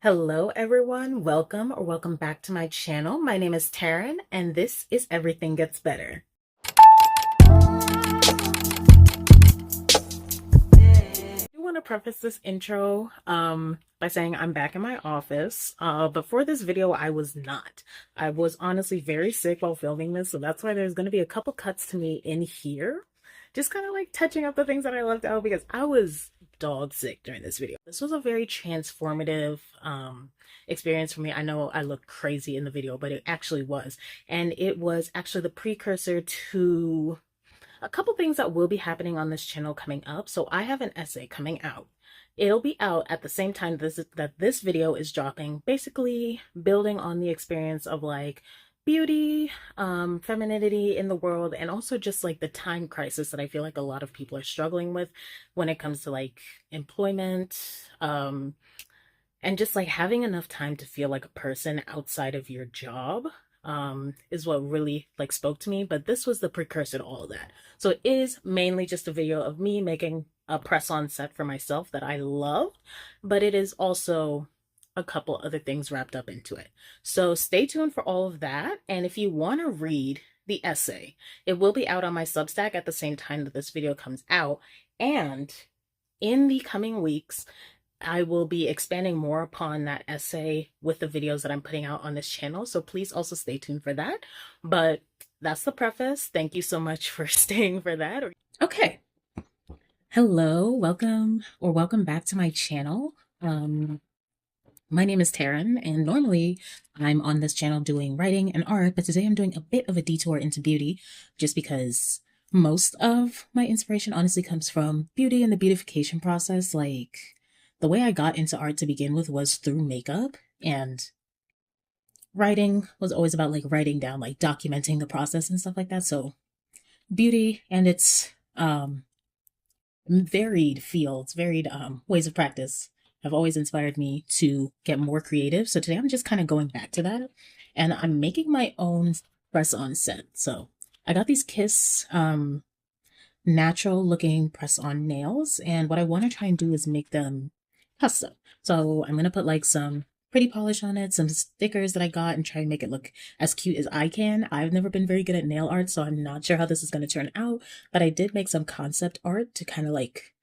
Hello everyone, welcome or welcome back to my channel. My name is Taryn and this is Everything Gets Better. I do want to preface this intro by saying I'm back in my office. But for this video, I was not. I was honestly very sick while filming this, so that's why there's going to be a couple cuts to me in here. Just kind of like touching up the things that I left out because I was dog sick during this video. This was a very transformative experience for me. I know I looked crazy in the video, but it actually was. And it was actually the precursor to a couple things that will be happening on this channel coming up. So I have an essay coming out. It'll be out at the same time that this video is dropping, basically building on the experience of like beauty, femininity in the world, and also just like the time crisis that I feel like a lot of people are struggling with when it comes to like employment, and just like having enough time to feel like a person outside of your job is what really like spoke to me. But this was the precursor to all of that. So it is mainly just a video of me making a press-on set for myself that I love, but it is also a couple other things wrapped up into it. So stay tuned for all of that. And if you want to read the essay, it will be out on my Substack at the same time that this video comes out. And in the coming weeks, I will be expanding more upon that essay with the videos that I'm putting out on this channel. So please also stay tuned for that. But that's the preface. Thank you so much for staying for that. Okay. Hello, welcome back to my channel. My name is Taryn, and normally I'm on this channel doing writing and art, but today I'm doing a bit of a detour into beauty just because most of my inspiration honestly comes from beauty and the beautification process. Like, the way I got into art to begin with was through makeup, and writing was always about like writing down, like documenting the process and stuff like that. So beauty and its varied fields, varied ways of practice have always inspired me to get more creative. So today I'm just kind of going back to that, and I'm making my own press-on set. So I got these Kiss natural looking press-on nails, and what I want to try and do is make them custom. So I'm gonna put like some pretty polish on it, some stickers that I got, and try and make it look as cute as I can. I've never been very good at nail art, so I'm not sure how this is going to turn out, but I did make some concept art to kind of like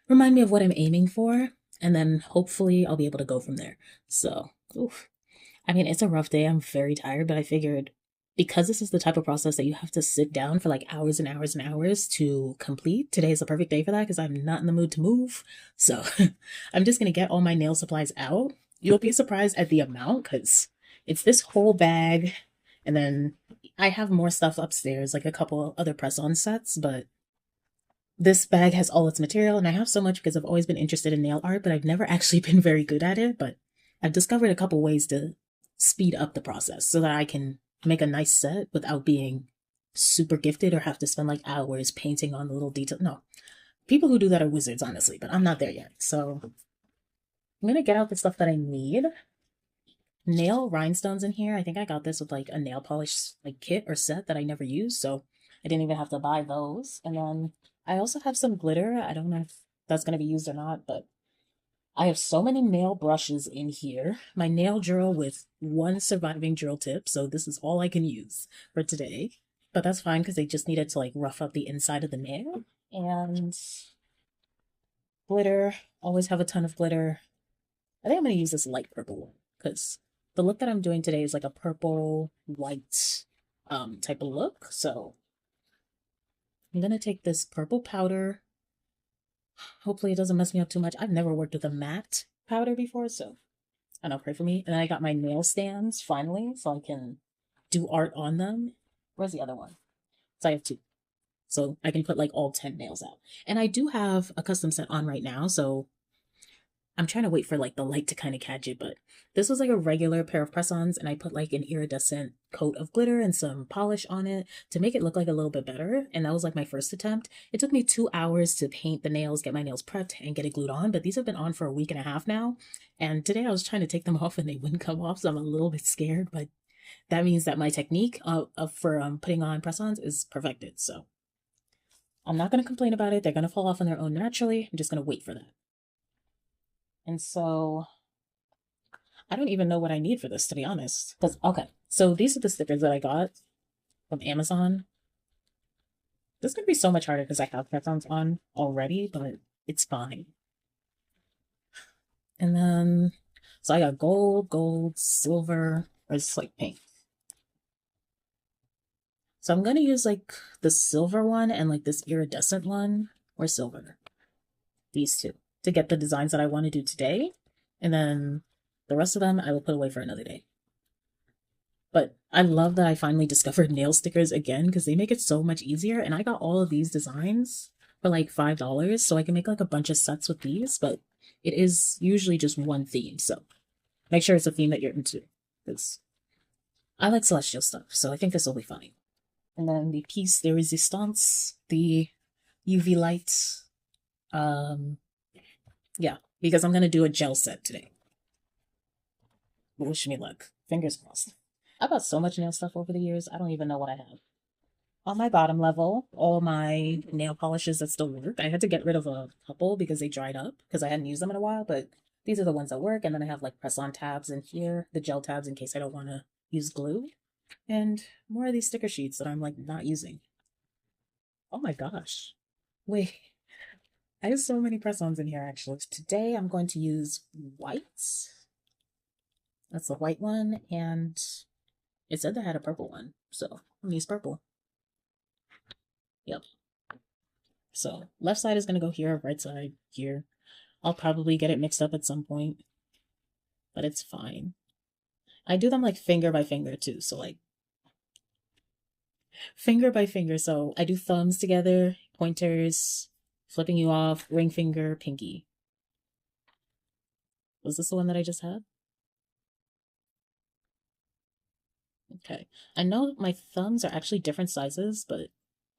remind me of what I'm aiming for, and then hopefully I'll be able to go from there. So, oof. I mean, it's a rough day. I'm very tired, but I figured because this is the type of process that you have to sit down for like hours and hours and hours to complete, today is a perfect day for that because I'm not in the mood to move. So I'm just going to get all my nail supplies out. You'll be surprised at the amount because it's this whole bag. And then I have more stuff upstairs, like a couple other press-on sets, but this bag has all its material, and I have so much because I've always been interested in nail art, but I've never actually been very good at it. But I've discovered a couple ways to speed up the process so that I can make a nice set without being super gifted or have to spend like hours painting on the little detail. No, people who do that are wizards, honestly, but I'm not there yet. So I'm gonna get out the stuff that I need. Nail rhinestones in here. I think I got this with like a nail polish like kit or set that I never used, so I didn't even have to buy those. And then I also have some glitter. I don't know if that's gonna be used or not, but I have so many nail brushes in here. My nail drill with one surviving drill tip, so this is all I can use for today. But that's fine because they just needed to like rough up the inside of the nail. And glitter, always have a ton of glitter. I think I'm going to use this light purple one because the look that I'm doing today is like a purple white type of look. So I'm going to take this purple powder. Hopefully it doesn't mess me up too much. I've never worked with a matte powder before, so I don't know, pray for me. And then I got my nail stands finally, so I can do art on them. Where's the other one? So I have two. So I can put like all 10 nails out. And I do have a custom set on right now, so I'm trying to wait for like the light to kind of catch it, but this was like a regular pair of press-ons, and I put like an iridescent coat of glitter and some polish on it to make it look like a little bit better. And that was like my first attempt. It took me 2 hours to paint the nails, get my nails prepped, and get it glued on, but these have been on for a week and a half now. And today I was trying to take them off and they wouldn't come off, so I'm a little bit scared, but that means that my technique for putting on press-ons is perfected. So I'm not going to complain about it. They're going to fall off on their own naturally. I'm just going to wait for that. And so I don't even know what I need for this, to be honest. Because, okay, so these are the stickers that I got from Amazon. This is going to be so much harder because I have headphones on already, but it's fine. And then, so I got gold, silver, or it's like pink. So I'm going to use like the silver one and like this iridescent one, or silver. These two to get the designs that I want to do today. And then the rest of them I will put away for another day. But I love that I finally discovered nail stickers again because they make it so much easier. And I got all of these designs for like $5, so I can make like a bunch of sets with these, but it is usually just one theme. So make sure it's a theme that you're into because I like celestial stuff. So I think this will be fine. And then the piece de resistance, the UV light. Yeah, because I'm going to do a gel set today. Wish me luck. Fingers crossed. I bought so much nail stuff over the years, I don't even know what I have. On my bottom level, all my nail polishes that still work. I had to get rid of a couple because they dried up because I hadn't used them in a while, but these are the ones that work. And then I have like press-on tabs in here, the gel tabs in case I don't want to use glue. And more of these sticker sheets that I'm like not using. Oh my gosh. Wait. I have so many press-ons in here actually. Today I'm going to use white. That's the white one, and it said they had a purple one, so I'm gonna use purple. Yep. So left side is gonna go here, right side here. I'll probably get it mixed up at some point, but it's fine. I do them like finger by finger too, so like finger by finger. So I do thumbs together, pointers, flipping you off, ring finger, pinky. Was this the one that I just had? Okay. I know my thumbs are actually different sizes, but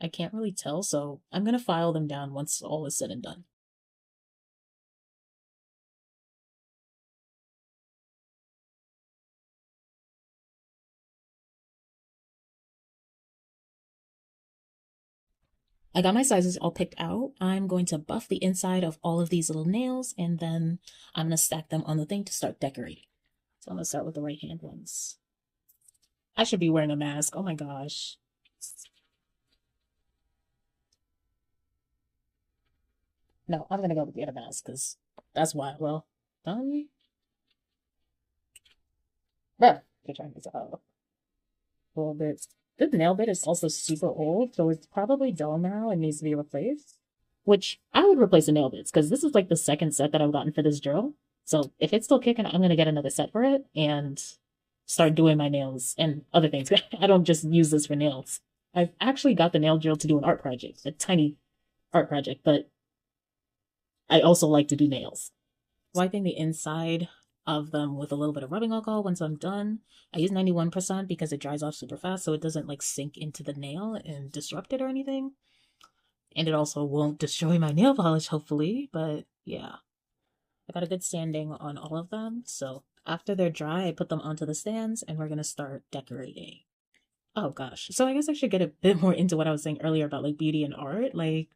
I can't really tell, so I'm going to file them down once all is said and done. I got my sizes all picked out. I'm going to buff the inside of all of these little nails, and then I'm going to stack them on the thing to start decorating. So I'm going to start with the right hand ones. I should be wearing a mask. Oh my gosh. No, I'm going to go with the other mask because that's why. Well, done. Bruh. You're trying this out a little bit. This nail bit is also super old, so it's probably dull now and needs to be replaced. Which I would replace the nail bits because this is like the second set that I've gotten for this drill. So if it's still kicking, I'm gonna get another set for it and start doing my nails and other things. I don't just use this for nails. I've actually got the nail drill to do an art project, a tiny art project, but I also like to do nails. Wiping the inside of them with a little bit of rubbing alcohol once I'm done. I use 91% because it dries off super fast, so it doesn't like sink into the nail and disrupt it or anything. And it also won't destroy my nail polish, hopefully, but yeah. I got a good sanding on all of them, so after they're dry, I put them onto the stands and we're gonna start decorating. Oh gosh. So I guess I should get a bit more into what I was saying earlier about like beauty and art. Like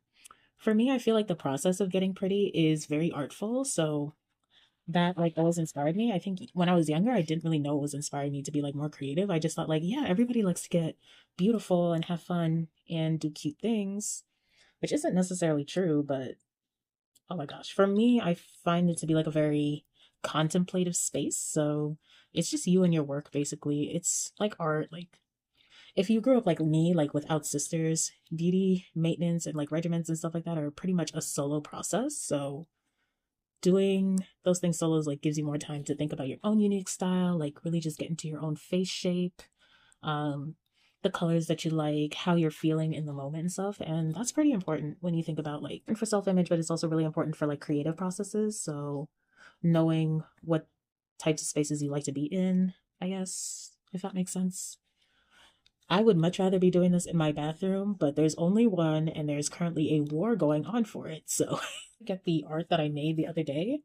for me, I feel like the process of getting pretty is very artful, so that like always inspired me. I think when I was younger, I didn't really know what was inspiring me to be like more creative. I just thought like, yeah, everybody likes to get beautiful and have fun and do cute things, which isn't necessarily true, but oh my gosh, for me, I find it to be like a very contemplative space. So it's just you and your work basically. It's like art. Like if you grew up like me, like without sisters, beauty maintenance and like regimens and stuff like that are pretty much a solo process. So doing those things solos like gives you more time to think about your own unique style, like really just get into your own face shape, um, the colors that you like, how you're feeling in the moment and stuff. And that's pretty important when you think about like for self-image, but it's also really important for like creative processes. So knowing what types of spaces you like to be in, I guess, if that makes sense. I would much rather be doing this in my bathroom, but there's only one and there's currently a war going on for it. So get the art that I made the other day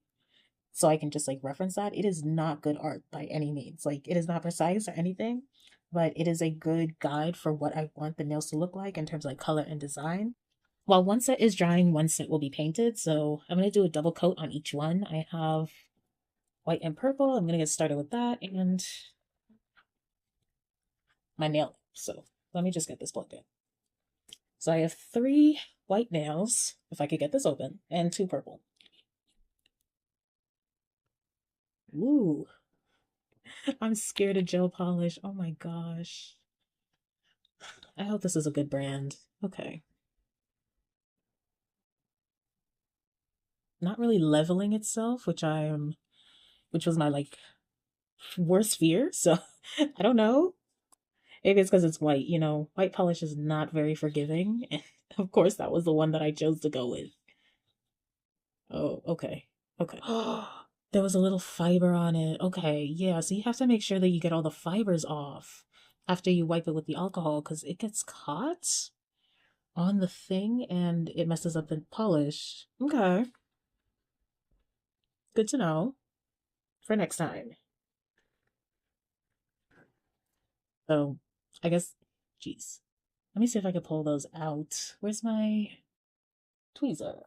so I can just like reference that. It is not good art by any means. Like it is not precise or anything, but it is a good guide for what I want the nails to look like in terms of like color and design. While one set is drying, one set will be painted. So I'm going to do a double coat on each one. I have white and purple. I'm gonna get started with that and my nail. So let me just get this plugged in. So I have 3 white nails, if I could get this open, and 2 purple. Ooh, I'm scared of gel polish. Oh my gosh. I hope this is a good brand. Okay. Not really leveling itself, which was my like worst fear. So I don't know. Maybe it's because it's white. You know, white polish is not very forgiving. And of course, that was the one that I chose to go with. Oh, okay. Okay. There was a little fiber on it. Okay, yeah. So you have to make sure that you get all the fibers off after you wipe it with the alcohol because it gets caught on the thing and it messes up the polish. Okay. Good to know for next time. So I guess, geez. Let me see if I can pull those out. Where's my tweezer?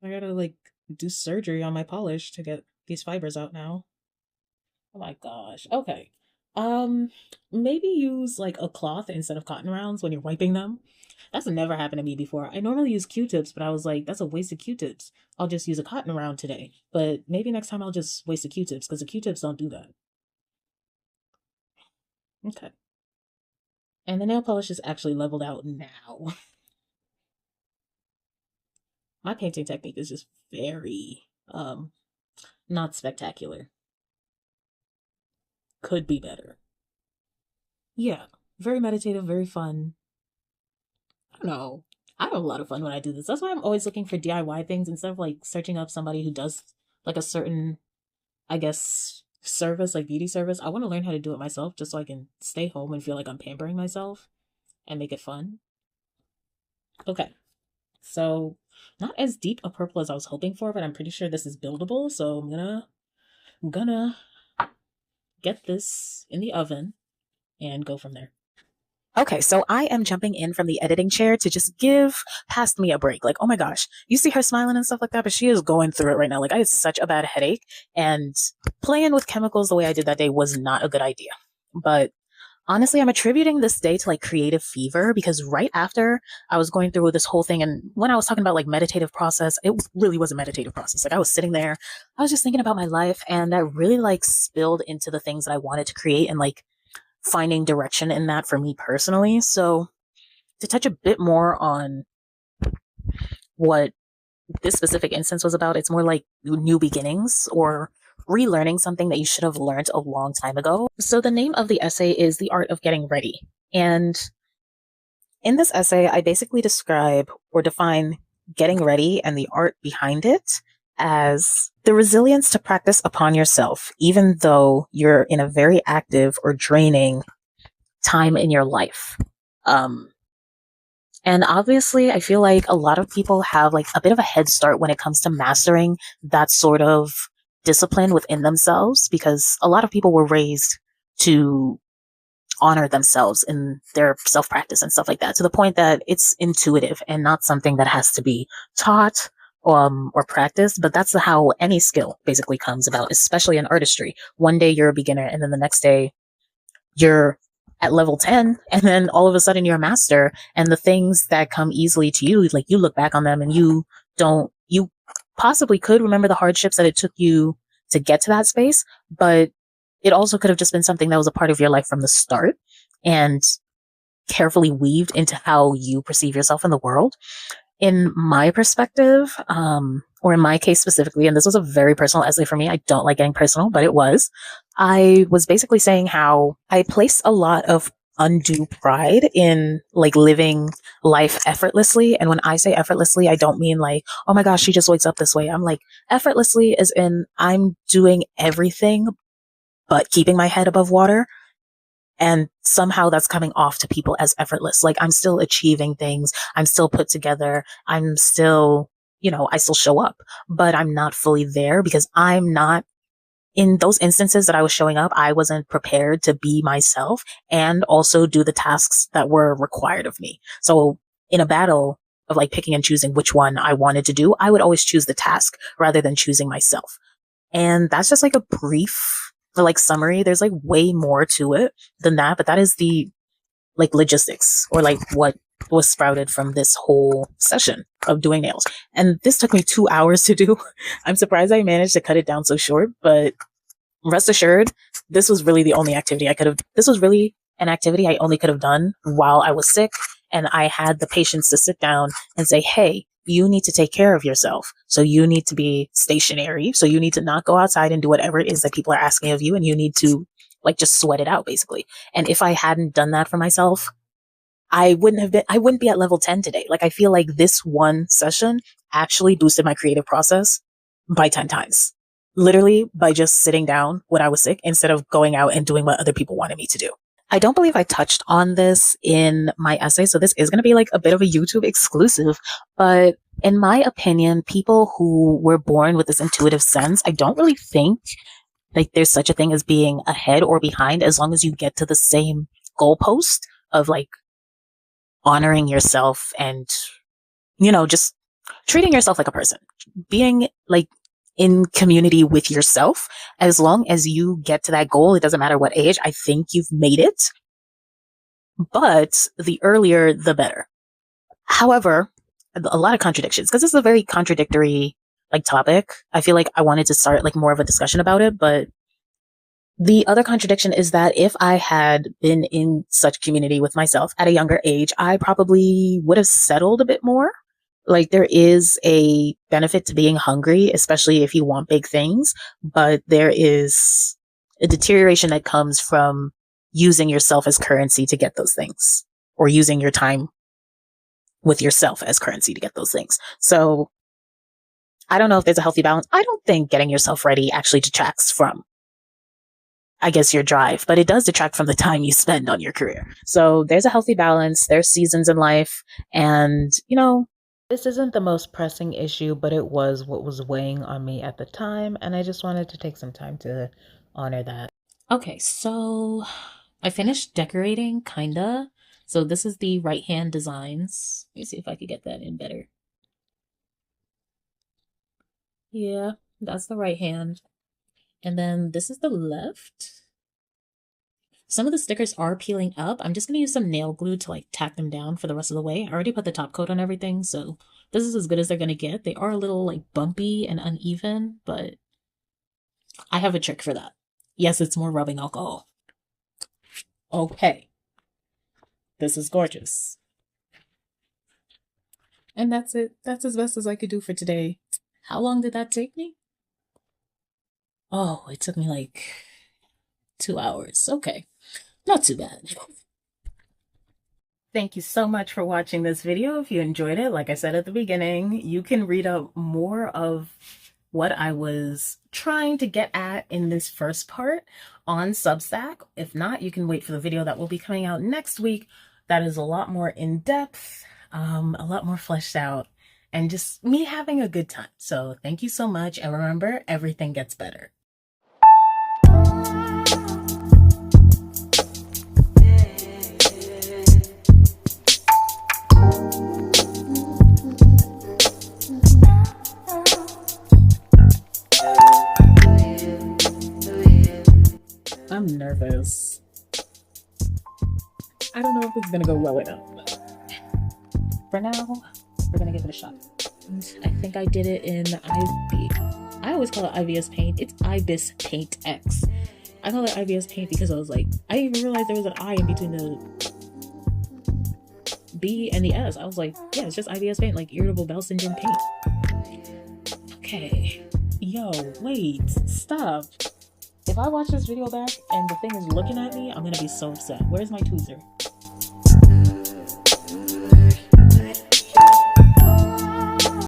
I gotta like do surgery on my polish to get these fibers out now. Oh my gosh. Okay. Maybe use like a cloth instead of cotton rounds when you're wiping them. That's never happened to me before. I normally use Q-tips, but I was like, that's a waste of Q-tips. I'll just use a cotton round today. But maybe next time I'll just waste the Q-tips because the Q-tips don't do that. Okay. And the nail polish is actually leveled out now. My painting technique is just very not spectacular. Could be better. Yeah, very meditative, very fun. I don't know. I have a lot of fun when I do this. That's why I'm always looking for DIY things instead of like searching up somebody who does like a certain, I guess, service, like beauty service. I want to learn how to do it myself just so I can stay home and feel like I'm pampering myself and make it fun. Okay. So, not as deep a purple as I was hoping for, but I'm pretty sure this is buildable. So, I'm gonna get this in the oven and go from there. Okay, so I am jumping in from the editing chair to just give Past Me a break. Like, oh my gosh, you see her smiling and stuff like that, but she is going through it right now. Like, I had such a bad headache, and playing with chemicals the way I did that day was not a good idea. But honestly, I'm attributing this day to like creative fever because right after I was going through this whole thing, and when I was talking about like meditative process, it really was a meditative process. Like, I was sitting there, I was just thinking about my life, and that really like spilled into the things that I wanted to create and like finding direction in that for me personally. So, to touch a bit more on what this specific instance was about, it's more like new beginnings or relearning something that you should have learned a long time ago. So, the name of the essay is The Art of Getting Ready. And in this essay, I basically describe or define getting ready and the art behind it as the resilience to practice upon yourself, even though you're in a very active or draining time in your life. And obviously, I feel like a lot of people have like a bit of a head start when it comes to mastering that sort of discipline within themselves because a lot of people were raised to honor themselves in their self practice and stuff like that to the point that it's intuitive and not something that has to be taught or practiced. But that's how any skill basically comes about, especially in artistry. One day you're a beginner, and then the next day you're at level 10, and then all of a sudden you're a master. And the things that come easily to you, like you look back on them and you possibly could remember the hardships that it took you to get to that space, but it also could have just been something that was a part of your life from the start and carefully weaved into how you perceive yourself in the world. In my perspective, or in my case specifically, and this was a very personal essay for me, I don't like getting personal, but I was basically saying how I place a lot of undue pride in like living life effortlessly. And when I say effortlessly, I don't mean like, oh my gosh, she just wakes up this way. I'm like effortlessly as in I'm doing everything but keeping my head above water. And somehow that's coming off to people as effortless. Like I'm still achieving things. I'm still put together. I'm still, I still show up, but I'm not fully there because I'm not in those instances that I was showing up. I wasn't prepared to be myself and also do the tasks that were required of me. So in a battle of like picking and choosing which one I wanted to do, I would always choose the task rather than choosing myself. And that's just like a brief like summary. There's like way more to it than that, but that is the like logistics or like what was sprouted from this whole session of doing nails. And this took me 2 hours to do. I'm surprised I managed to cut it down so short, but rest assured, this was really the only activity I could have, this was really an activity I only could have done while I was sick. And I had the patience to sit down and say, hey, you need to take care of yourself. So you need to be stationary. So you need to not go outside and do whatever it is that people are asking of you. And you need to like just sweat it out basically. And if I hadn't done that for myself, I wouldn't be at level 10 today. Like I feel like this one session actually boosted my creative process by 10 times. Literally by just sitting down when I was sick instead of going out and doing what other people wanted me to do. I don't believe I touched on this in my essay, so this is going to be like a bit of a YouTube exclusive, but in my opinion, people who were born with this intuitive sense, I don't really think like there's such a thing as being ahead or behind as long as you get to the same goalpost of like honoring yourself and, you know, just treating yourself like a person, being like in community with yourself. As long as you get to that goal, it doesn't matter what age, I think you've made it. But the earlier, the better. However, a lot of contradictions, because this is a very contradictory like topic. I feel like I wanted to start like more of a discussion about it, but the other contradiction is that if I had been in such community with myself at a younger age, I probably would have settled a bit more. Like there is a benefit to being hungry, especially if you want big things, but there is a deterioration that comes from using yourself as currency to get those things, or using your time with yourself as currency to get those things. So I don't know if there's a healthy balance. I don't think getting yourself ready actually detracts from, I guess, your drive, but it does detract from the time you spend on your career. So there's a healthy balance. There's seasons in life, and you know, this isn't the most pressing issue, but it was what was weighing on me at the time, and I just wanted to take some time to honor that. Okay, so I finished decorating, kinda. So this is the right hand designs. Let me see if I could get that in better. Yeah, that's the right hand. And then this is the left. Some of the stickers are peeling up. I'm just going to use some nail glue to like tack them down for the rest of the way. I already put the top coat on everything, so this is as good as they're going to get. They are a little like bumpy and uneven, but I have a trick for that. Yes, it's more rubbing alcohol. Okay. This is gorgeous. And that's it. That's as best as I could do for today. How long did that take me? Oh, it took me like 2 hours. Okay. Not too bad. Thank you so much for watching this video. If you enjoyed it, like I said at the beginning, you can read up more of what I was trying to get at in this first part on Substack. If not, you can wait for the video that will be coming out next week. That is a lot more in-depth, a lot more fleshed out, and just me having a good time. So thank you so much. And remember, everything gets better. I'm nervous. I don't know if this is gonna go well enough, but for now, we're gonna give it a shot. I think I did it in I always call it IBS Paint. It's IBIS Paint X. I call it IBS Paint because I was like, I didn't even realize there was an I in between the B and the S. I was like, yeah, it's just IBS Paint, like irritable bowel syndrome paint. Okay. Yo, wait, stop. If I watch this video back and the thing is looking at me, I'm gonna be so upset. Where's my tweezer?